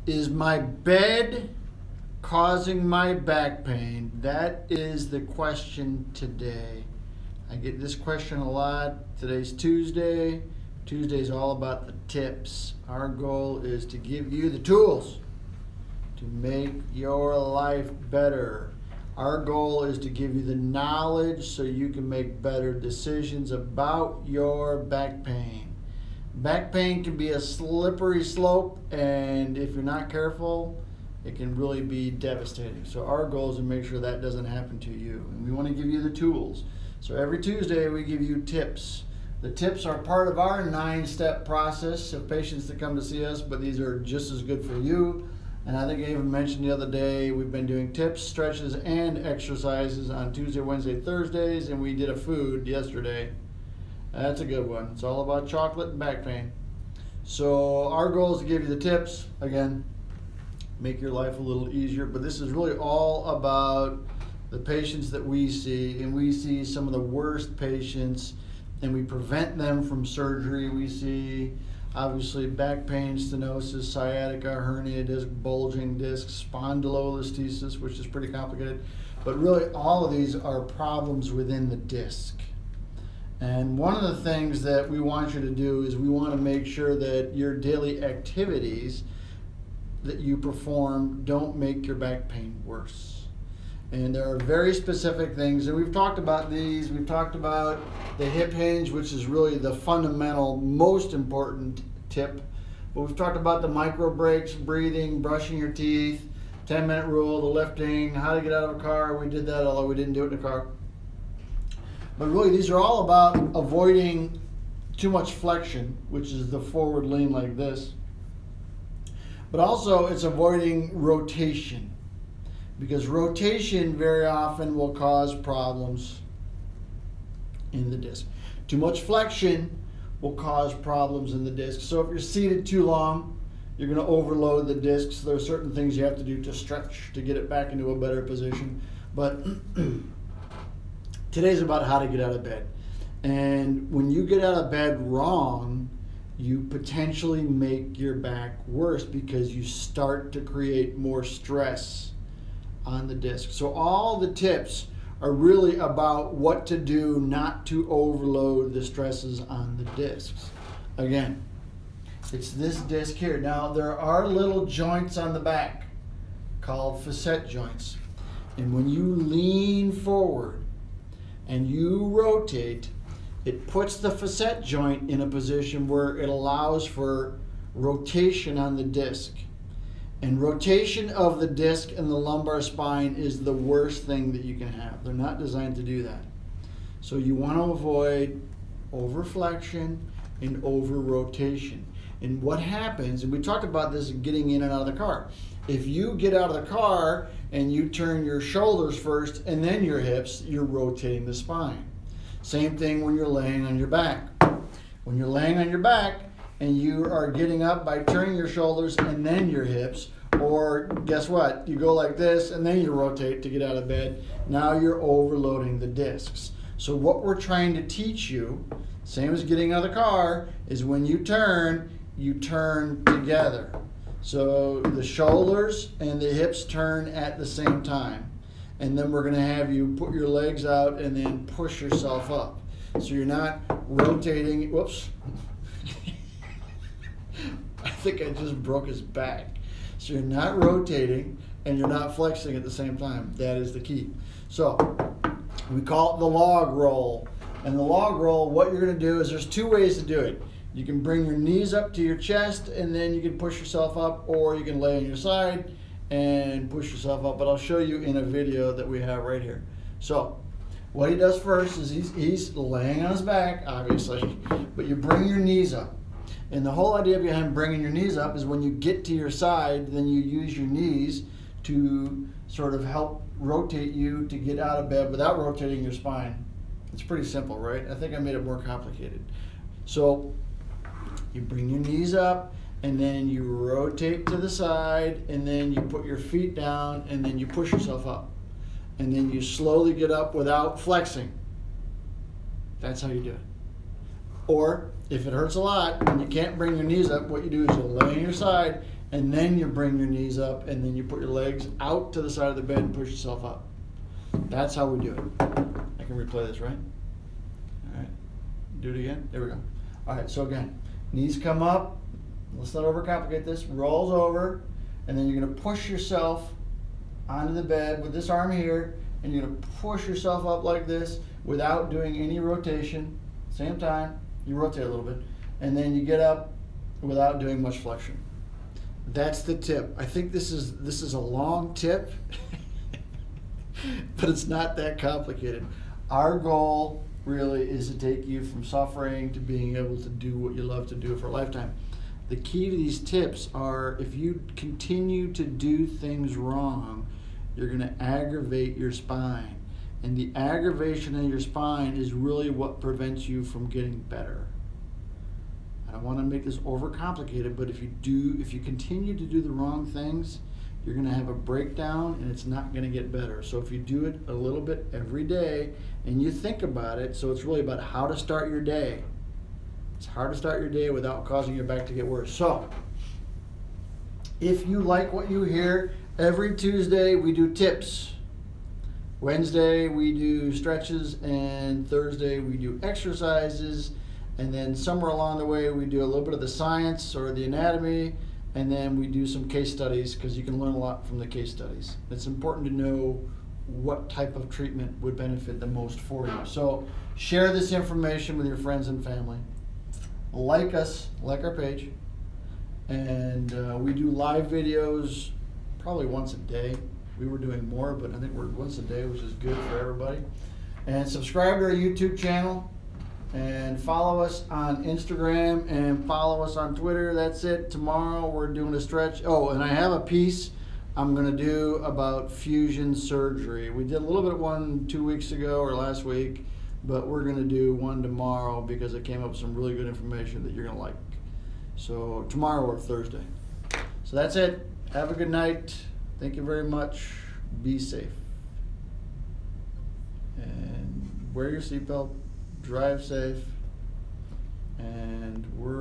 Is my bed causing my back pain? That is the question today. I get this question a lot. Today's Tuesday. Tuesday's all about the tips. Our goal is to give you the tools to make your life better. Our goal is to give you the knowledge so you can make better decisions about your back pain. Back pain can be a slippery slope, and if you're not careful, it can really be devastating. So our goal is to make sure that doesn't happen to you, and we want to give you the tools. So every Tuesday we give you tips. The tips are part of our 9-step process of patients that come to see us, but these are just as good for you. And I think I even mentioned the other day, we've been doing tips, stretches, and exercises on Tuesday, Wednesday, Thursdays, and we did a food yesterday. That's a good one. It's all about chocolate and back pain. So our goal is to give you the tips. Again, make your life a little easier. But this is really all about the patients that we see. And we see some of the worst patients, and we prevent them from surgery. We see, obviously, back pain, stenosis, sciatica, hernia disc, bulging disc, spondylolisthesis, which is pretty complicated. But really, all of these are problems within the disc. And one of the things that we want you to do is we want to make sure that your daily activities that you perform don't make your back pain worse. And there are very specific things, and we've talked about these. We've talked about the hip hinge, which is really the fundamental, most important tip. But we've talked about the micro breaks, breathing, brushing your teeth, 10-minute rule, the lifting, how to get out of a car. We did that, although we didn't do it in the car. But really, these are all about avoiding too much flexion, which is the forward lean like this. But also, it's avoiding rotation, because rotation very often will cause problems in the disc. Too much flexion will cause problems in the disc. So if you're seated too long, you're going to overload the discs. There are certain things you have to do to stretch to get it back into a better position. But today's about how to get out of bed. And when you get out of bed wrong, you potentially make your back worse because you start to create more stress on the disc. So all the tips are really about what to do not to overload the stresses on the discs. Again, it's this disc here. Now, there are little joints on the back called facet joints. And when you lean forward and you rotate, it puts the facet joint in a position where it allows for rotation on the disc. And rotation of the disc and the lumbar spine is the worst thing that you can have. They're not designed to do that. So you want to avoid overflexion and over rotation. And what happens, and we talked about this getting in and out of the car. If you get out of the car and you turn your shoulders first and then your hips, you're rotating the spine. Same thing when you're laying on your back. When you're laying on your back and you are getting up by turning your shoulders and then your hips, or guess what? You go like this and then you rotate to get out of bed. Now you're overloading the discs. So what we're trying to teach you, same as getting out of the car, is when you turn together. So the shoulders and the hips turn at the same time. And then we're going to have you put your legs out and then push yourself up. So you're not rotating. Whoops. I think I just broke his back. So you're not rotating and you're not flexing at the same time. That is the key. So we call it the log roll. And the log roll, what you're going to do is there's two ways to do it. You can bring your knees up to your chest and then you can push yourself up, or you can lay on your side and push yourself up. But I'll show you in a video that we have right here. So what he does first is he's laying on his back, obviously, but you bring your knees up. And the whole idea behind bringing your knees up is when you get to your side, then you use your knees to sort of help rotate you to get out of bed without rotating your spine. It's pretty simple, right? I think I made it more complicated. So you bring your knees up and then you rotate to the side and then you put your feet down and then you push yourself up. And then you slowly get up without flexing. That's how you do it. Or if it hurts a lot and you can't bring your knees up, what you do is you lay on your side and then you bring your knees up, and then you put your legs out to the side of the bed and push yourself up. That's how we do it. I can replay this, right? All right. Do it again. There we go. All right. So again, knees come up. Let's not overcomplicate this. Rolls over, and then you're going to push yourself onto the bed with this arm here, and you're going to push yourself up like this without doing any rotation. Same time, you rotate a little bit, and then you get up without doing much flexion. That's the tip. I think this is a long tip, but it's not that complicated. Our goal really is to take you from suffering to being able to do what you love to do for a lifetime. The key to these tips are, if you continue to do things wrong, you're going to aggravate your spine. And the aggravation in your spine is really what prevents you from getting better. I don't want to make this overcomplicated, but if you continue to do the wrong things, you're going to have a breakdown and it's not going to get better. So if you do it a little bit every day and you think about it, so it's really about how to start your day. It's hard to start your day without causing your back to get worse. So if you like what you hear, every Tuesday we do tips. Wednesday we do stretches, and Thursday we do exercises, and then somewhere along the way we do a little bit of the science or the anatomy, and then we do some case studies, because you can learn a lot from the case studies. It's important to know what type of treatment would benefit the most for you. So share this information with your friends and family. Like us, like our page, and we do live videos probably once a day. We were doing more, but I think we're once a day, which is good for everybody. And subscribe to our YouTube channel, and follow us on Instagram, and follow us on Twitter. That's it. Tomorrow we're doing a stretch. Oh, and I have a piece I'm going to do about fusion surgery. We did a little bit of one 2 weeks ago or last week, but we're going to do one tomorrow because it came up with some really good information that you're going to like. So tomorrow or Thursday. So that's it. Have a good night. Thank you very much. Be safe. And wear your seatbelt. Drive safe. And we're